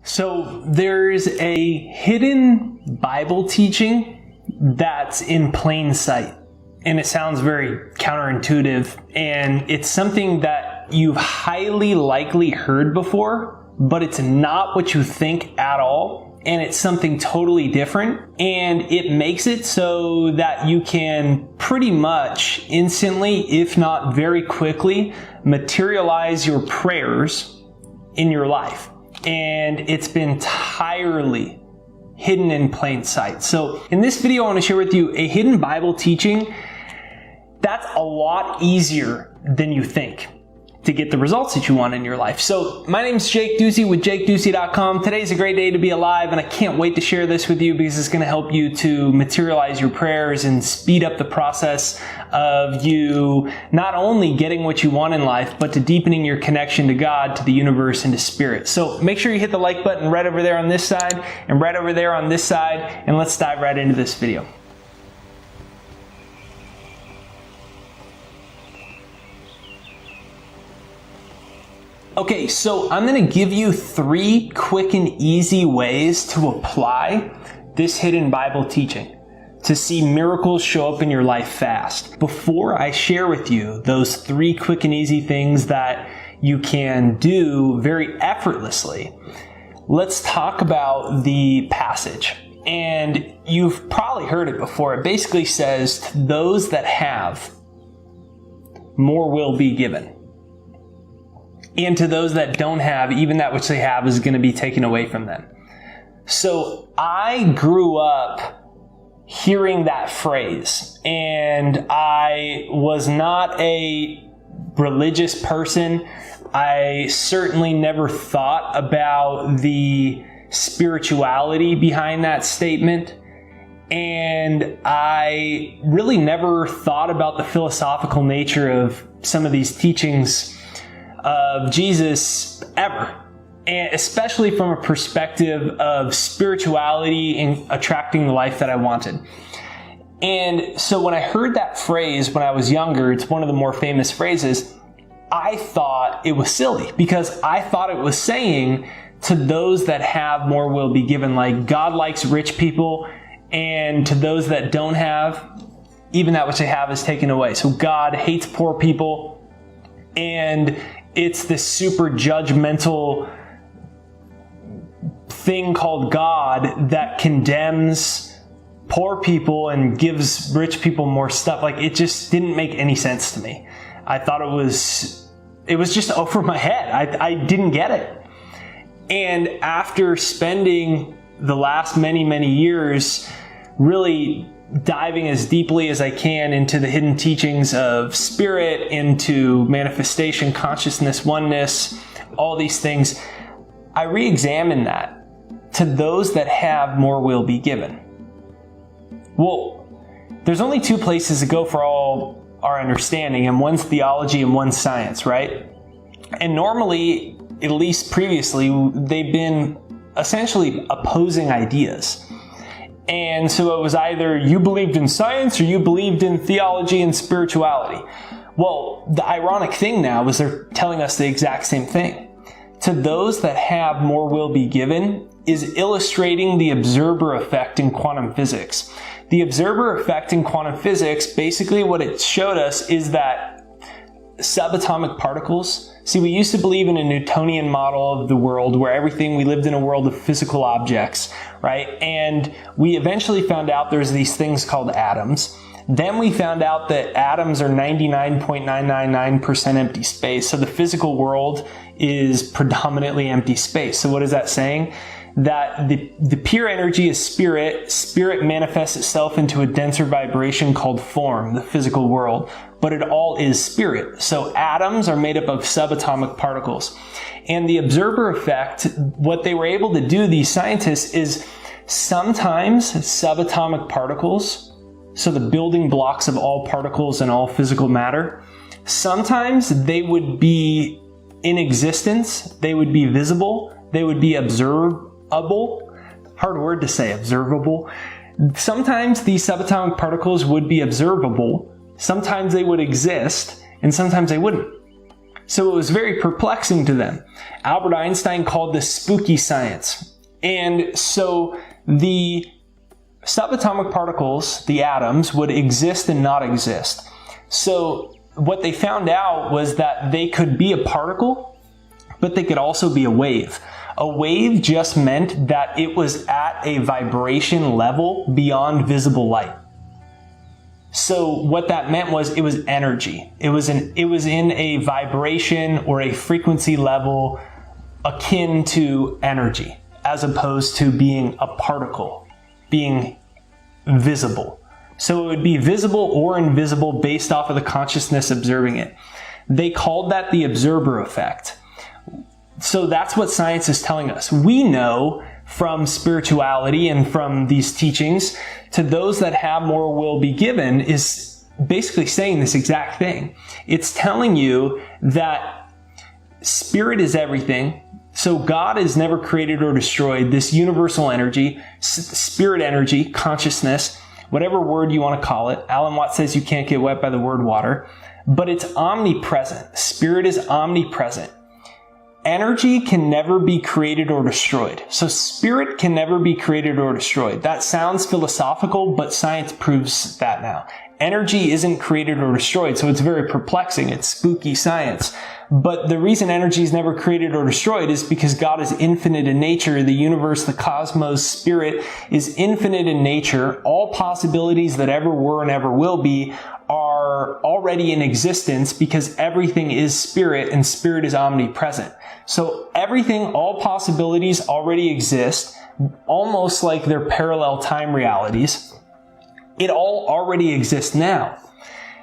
So there's a hidden Bible teaching that's in plain sight. And it sounds very counterintuitive. And it's something that you've highly likely heard before, but it's not what you think at all. And it's something totally different. And it makes it so that you can pretty much instantly, if not very quickly, materialize your prayers in your life. And it's been entirely hidden in plain sight. So in this video, I want to share with you a hidden Bible teaching that's a lot easier than you think to get the results that you want in your life. So my name is Jake Ducey with JakeDucey.com. Today's a great day to be alive, and I can't wait to share this with you because it's going to help you to materialize your prayers and speed up the process of you not only getting what you want in life, but to deepening your connection to God, to the universe, and to spirit. So make sure you hit the like button right over there on this side and right over there on this side, and let's dive right into this video. Okay, so I'm going to give you 3 quick and easy ways to apply this hidden Bible teaching to see miracles show up in your life fast. Before I share with you those 3 quick and easy things that you can do very effortlessly, let's talk about the passage. And you've probably heard it before. It basically says, "To those that have, more will be given. And to those that don't have, even that which they have is going to be taken away from them." So I grew up hearing that phrase, and I was not a religious person. I certainly never thought about the spirituality behind that statement. And I really never thought about the philosophical nature of some of these teachings of Jesus ever, and especially from a perspective of spirituality and attracting the life that I wanted. And so when I heard that phrase when I was younger, it's one of the more famous phrases, I thought it was silly because I thought it was saying to those that have, more will be given. Like, God likes rich people, and to those that don't have, even that which they have is taken away. So God hates poor people, and it's this super judgmental thing called God that condemns poor people and gives rich people more stuff. Like, it just didn't make any sense to me. I thought it was just over my head. I didn't get it. And after spending the last many years really diving as deeply as I can into the hidden teachings of spirit, into manifestation, consciousness, oneness, all these things, I re-examined that. To those that have, more will be given. Well, there's only 2 places to go for all our understanding, and one's theology and one's science, right? And normally, at least previously, they've been essentially opposing ideas. And so it was either you believed in science or you believed in theology and spirituality. Well, the ironic thing now is they're telling us the exact same thing. To those that have, more will be given is illustrating the observer effect in quantum physics. The observer effect in quantum physics, basically what it showed us is that subatomic particles, see, we used to believe in a Newtonian model of the world where we lived in a world of physical objects, right? And we eventually found out there's these things called atoms. Then we found out that atoms are 99.999% empty space. So the physical world is predominantly empty space. So what is that saying? That the pure energy is spirit. Spirit manifests itself into a denser vibration called form, the physical world. But it all is spirit. So atoms are made up of subatomic particles. And the observer effect, what they were able to do, these scientists, is sometimes subatomic particles, so the building blocks of all particles and all physical matter, sometimes they would be in existence, they would be visible, they would be observable. Hard word to say, observable. Sometimes these subatomic particles would be observable, sometimes they would exist, and sometimes they wouldn't. So it was very perplexing to them. Albert Einstein called this spooky science. And so the subatomic particles, the atoms, would exist and not exist. So what they found out was that they could be a particle, but they could also be a wave. A wave just meant that it was at a vibration level beyond visible light. So what that meant was it was energy. It was in a vibration or a frequency level akin to energy, as opposed to being a particle, being visible. So it would be visible or invisible based off of the consciousness observing it. They called that the observer effect. So that's what science is telling us. We know from spirituality and from these teachings, to those that have more will be given, is basically saying this exact thing. It's telling you that spirit is everything. So God is never created or destroyed. This universal energy, spirit energy, consciousness, whatever word you want to call it. Alan Watts says you can't get wet by the word water, but it's omnipresent. Spirit is omnipresent. Energy can never be created or destroyed. So spirit can never be created or destroyed. That sounds philosophical, but science proves that now. Energy isn't created or destroyed, so it's very perplexing. It's spooky science. But the reason energy is never created or destroyed is because God is infinite in nature. The universe, the cosmos, spirit is infinite in nature. All possibilities that ever were and ever will be are already in existence because everything is spirit and spirit is omnipresent. So everything, all possibilities already exist, almost like they're parallel time realities. It all already exists now.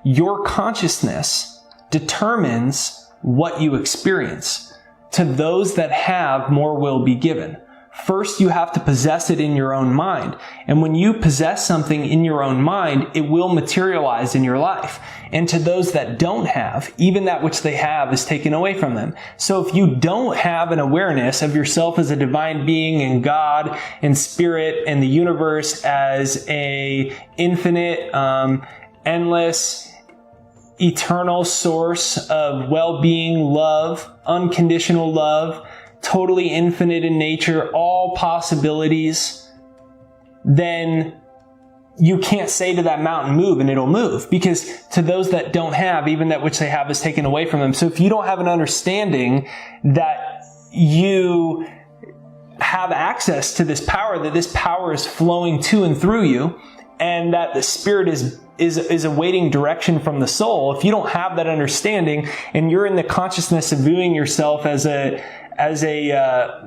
Your consciousness determines what you experience. To those that have, more will be given. First, you have to possess it in your own mind. And when you possess something in your own mind, it will materialize in your life. And to those that don't have, even that which they have is taken away from them. So if you don't have an awareness of yourself as a divine being and God and spirit and the universe as a infinite, endless, eternal source of well-being, love, unconditional love, totally infinite in nature, all possibilities, then you can't say to that mountain, move, and it'll move. Because to those that don't have, even that which they have is taken away from them. So if you don't have an understanding that you have access to this power, that this power is flowing to and through you, and that the spirit is awaiting direction from the soul, if you don't have that understanding, and you're in the consciousness of viewing yourself as a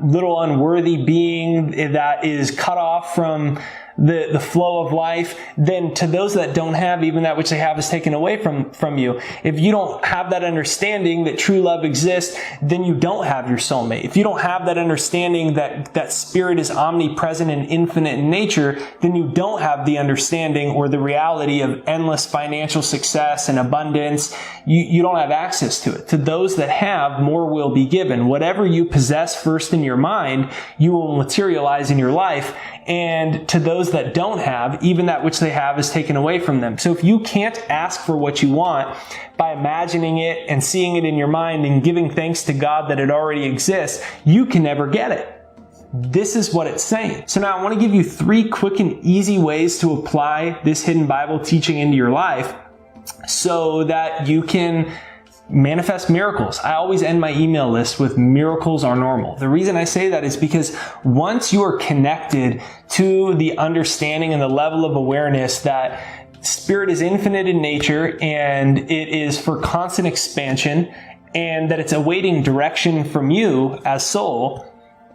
little unworthy being that is cut off from the flow of life, then to those that don't have, even that which they have is taken away from you. If you don't have that understanding that true love exists, then you don't have your soulmate. If you don't have that understanding that spirit is omnipresent and infinite in nature, then you don't have the understanding or the reality of endless financial success and abundance. You don't have access to it. To those that have, more will be given. Whatever you possess first in your mind, you will materialize in your life. And to those that don't have, even that which they have is taken away from them. So if you can't ask for what you want by imagining it and seeing it in your mind and giving thanks to God that it already exists, you can never get it. This is what it's saying. So now I want to give you 3 quick and easy ways to apply this hidden Bible teaching into your life so that you can manifest miracles. I always end my email list with miracles are normal. The reason I say that is because once you are connected to the understanding and the level of awareness that spirit is infinite in nature and it is for constant expansion and that it's awaiting direction from you as soul,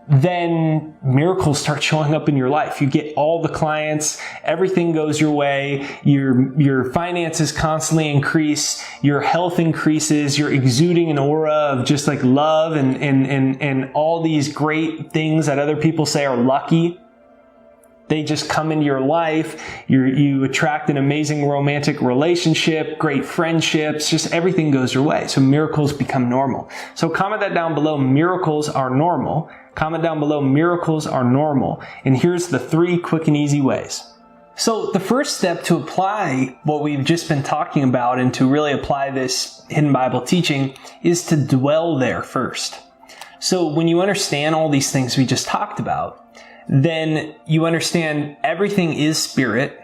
then miracles start showing up in your life. You get all the clients, everything goes your way, your finances constantly increase, your health increases, you're exuding an aura of just like love and all these great things that other people say are lucky. They just come into your life. You attract an amazing romantic relationship, great friendships, just everything goes your way. So miracles become normal. So comment that down below, miracles are normal. Comment down below, miracles are normal. And here's the 3 quick and easy ways. So the first step to apply what we've just been talking about and to really apply this hidden Bible teaching is to dwell there first. So when you understand all these things we just talked about, then you understand everything is spirit.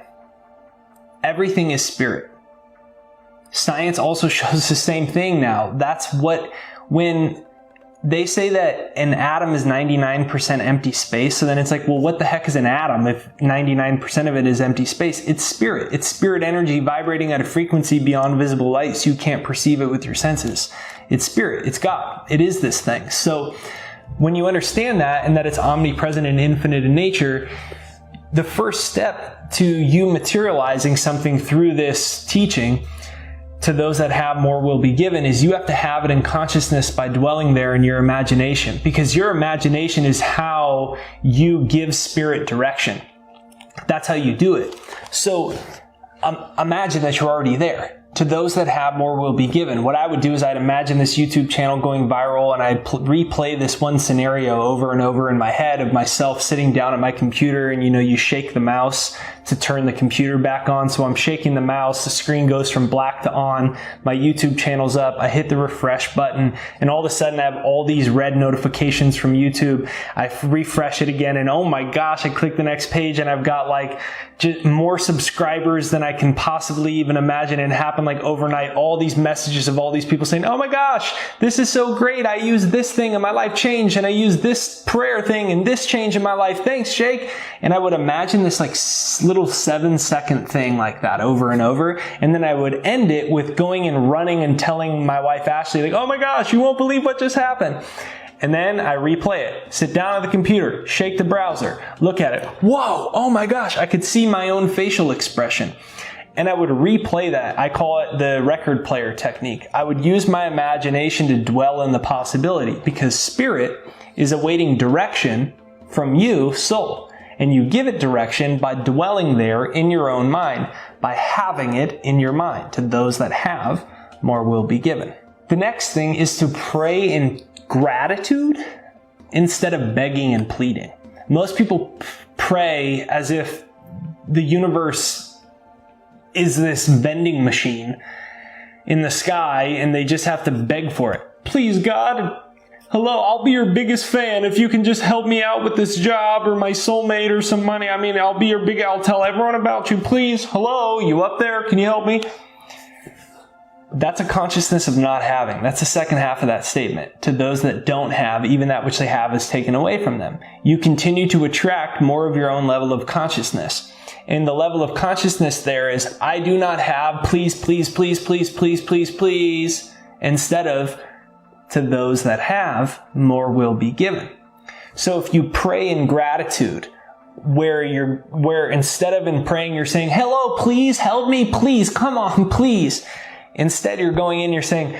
Everything is spirit. Science also shows the same thing now. That's what, when they say that an atom is 99% empty space, so then it's like, well, what the heck is an atom if 99% of it is empty space? It's spirit. It's spirit energy vibrating at a frequency beyond visible light, so you can't perceive it with your senses. It's spirit. It's God. It is this thing. So when you understand that and that it's omnipresent and infinite in nature, the first step to you materializing something through this teaching to those that have more will be given is you have to have it in consciousness by dwelling there in your imagination, because your imagination is how you give spirit direction. That's how you do it. So imagine that you're already there. To those that have more will be given. What I would do is I'd imagine this YouTube channel going viral, and I'd replay this one scenario over and over in my head of myself sitting down at my computer, and you shake the mouse to turn the computer back on. So I'm shaking the mouse, the screen goes from black to on, my YouTube channel's up, I hit the refresh button, and all of a sudden I have all these red notifications from YouTube. I refresh it again, and oh my gosh, I click the next page and I've got like just more subscribers than I can possibly even imagine. And it happened like overnight, all these messages of all these people saying, oh my gosh, this is so great. I used this thing and my life changed, and I used this prayer thing and this changed in my life. Thanks, Jake. And I would imagine this like little 7-second thing like that over and over. And then I would end it with going and running and telling my wife, Ashley, like, oh my gosh, you won't believe what just happened. And then I replay it, sit down at the computer, shake the browser, look at it. Whoa, oh my gosh, I could see my own facial expression. And I would replay that. I call it the record player technique. I would use my imagination to dwell in the possibility, because spirit is awaiting direction from you, soul. And you give it direction by dwelling there in your own mind, by having it in your mind. To those that have, more will be given. The next thing is to pray in gratitude instead of begging and pleading. Most people pray as if the universe is this vending machine in the sky and they just have to beg for it. Please, God, hello, I'll be your biggest fan if you can just help me out with this job or my soulmate or some money. I'll tell everyone about you. Please, hello, you up there? Can you help me? That's a consciousness of not having. That's the second half of that statement. To those that don't have, even that which they have is taken away from them. You continue to attract more of your own level of consciousness. And the level of consciousness there is, I do not have, please, please, please, please, please, please, please, instead of, to those that have, more will be given. So if you pray in gratitude, where instead of in praying, you're saying, hello, please, help me, please, come on, please. Instead, you're going in, you're saying,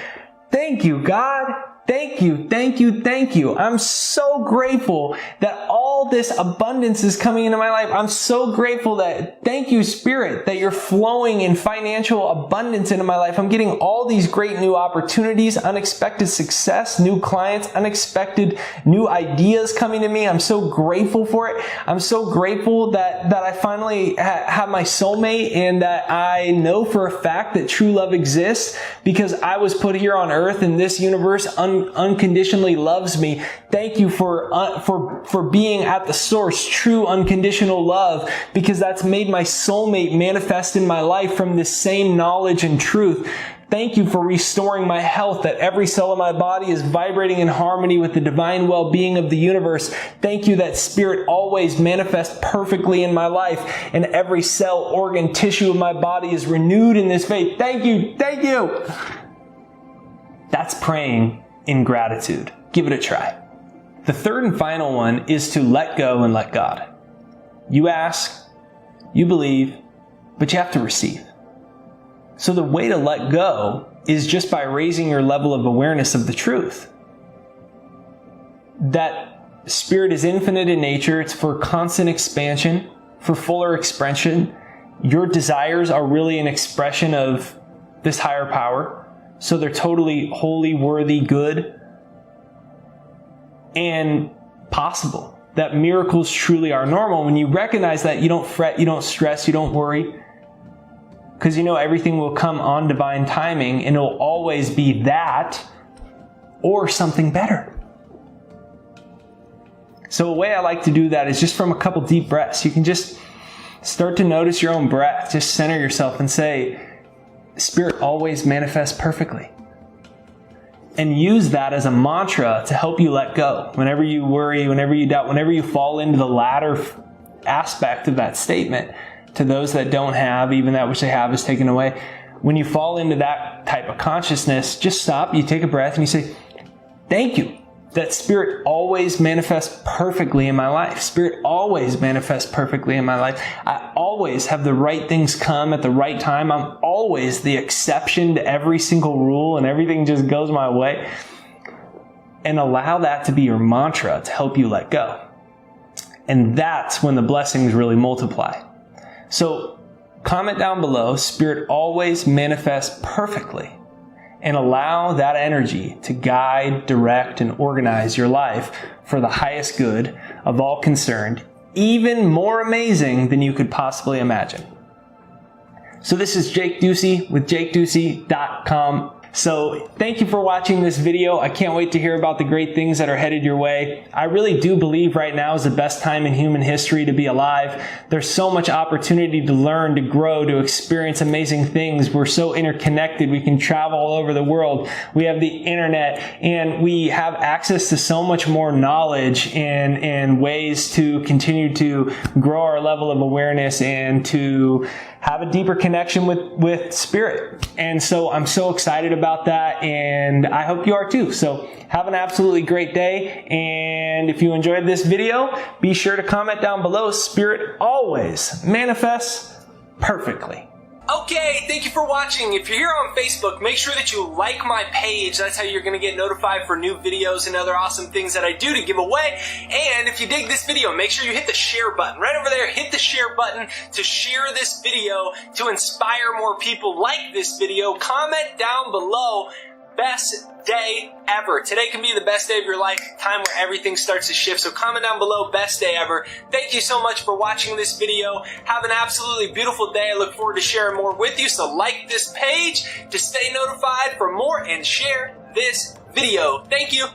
thank you, God. Thank you, thank you, thank you. I'm so grateful that all this abundance is coming into my life. I'm so grateful that, thank you, Spirit, that you're flowing in financial abundance into my life. I'm getting all these great new opportunities, unexpected success, new clients, unexpected new ideas coming to me. I'm so grateful for it. I'm so grateful that I finally have my soulmate, and that I know for a fact that true love exists because I was put here on earth, and this universe unconditionally loves me. Thank you for being at the source, true unconditional love, because that's made my soulmate manifest in my life from this same knowledge and truth. Thank you for restoring my health, that every cell of my body is vibrating in harmony with the divine well-being of the universe. Thank you that Spirit always manifests perfectly in my life, and every cell, organ, tissue of my body is renewed in this faith. Thank you, thank you. That's praying in gratitude. Give it a try. The third and final one is to let go and let God. You ask, you believe, but you have to receive. So the way to let go is just by raising your level of awareness of the truth. That Spirit is infinite in nature. It's for constant expansion, for fuller expression. Your desires are really an expression of this higher power. So they're totally holy, worthy, good, and possible. that miracles truly are normal, when you recognize that, you don't fret, you don't stress, you don't worry, because you know everything will come on divine timing, and it'll always be that or something better. So a way I like to do that is just from a couple deep breaths. You can just start to notice your own breath. Just center yourself and say, Spirit always manifests perfectly. And use that as a mantra to help you let go. Whenever you worry, whenever you doubt, whenever you fall into the latter aspect of that statement, to those that don't have, even that which they have is taken away. When you fall into that type of consciousness, just stop, you take a breath, and you say, thank you. That Spirit always manifests perfectly in my life. Spirit always manifests perfectly in my life. I always have the right things come at the right time. I'm always the exception to every single rule, and everything just goes my way. And allow that to be your mantra to help you let go. And that's when the blessings really multiply. So comment down below, Spirit always manifests perfectly. And allow that energy to guide, direct, and organize your life for the highest good of all concerned, even more amazing than you could possibly imagine. So this is Jake Ducey with JakeDucey.com. So thank you for watching this video. I can't wait to hear about the great things that are headed your way. I really do believe right now is the best time in human history to be alive. There's so much opportunity to learn, to grow, to experience amazing things. We're so interconnected. We can travel all over the world. We have the internet, and we have access to so much more knowledge and ways to continue to grow our level of awareness and to have a deeper connection with Spirit. And so I'm so excited about that, and I hope you are too. So have an absolutely great day, and if you enjoyed this video, be sure to comment down below. Spirit always manifests perfectly. Okay, thank you for watching. If you're here on Facebook, make sure that you like my page. That's how you're going to get notified for new videos and other awesome things that I do to give away. And if you dig this video, make sure you hit the share button. Right over there, hit the share button to share this video, to inspire more people like this video. Comment down below, best day ever. Today can be the best day of your life, time where everything starts to shift. So comment down below, best day ever. Thank you so much for watching this video. Have an absolutely beautiful day. I look forward to sharing more with you. So like this page to stay notified for more and share this video. Thank you.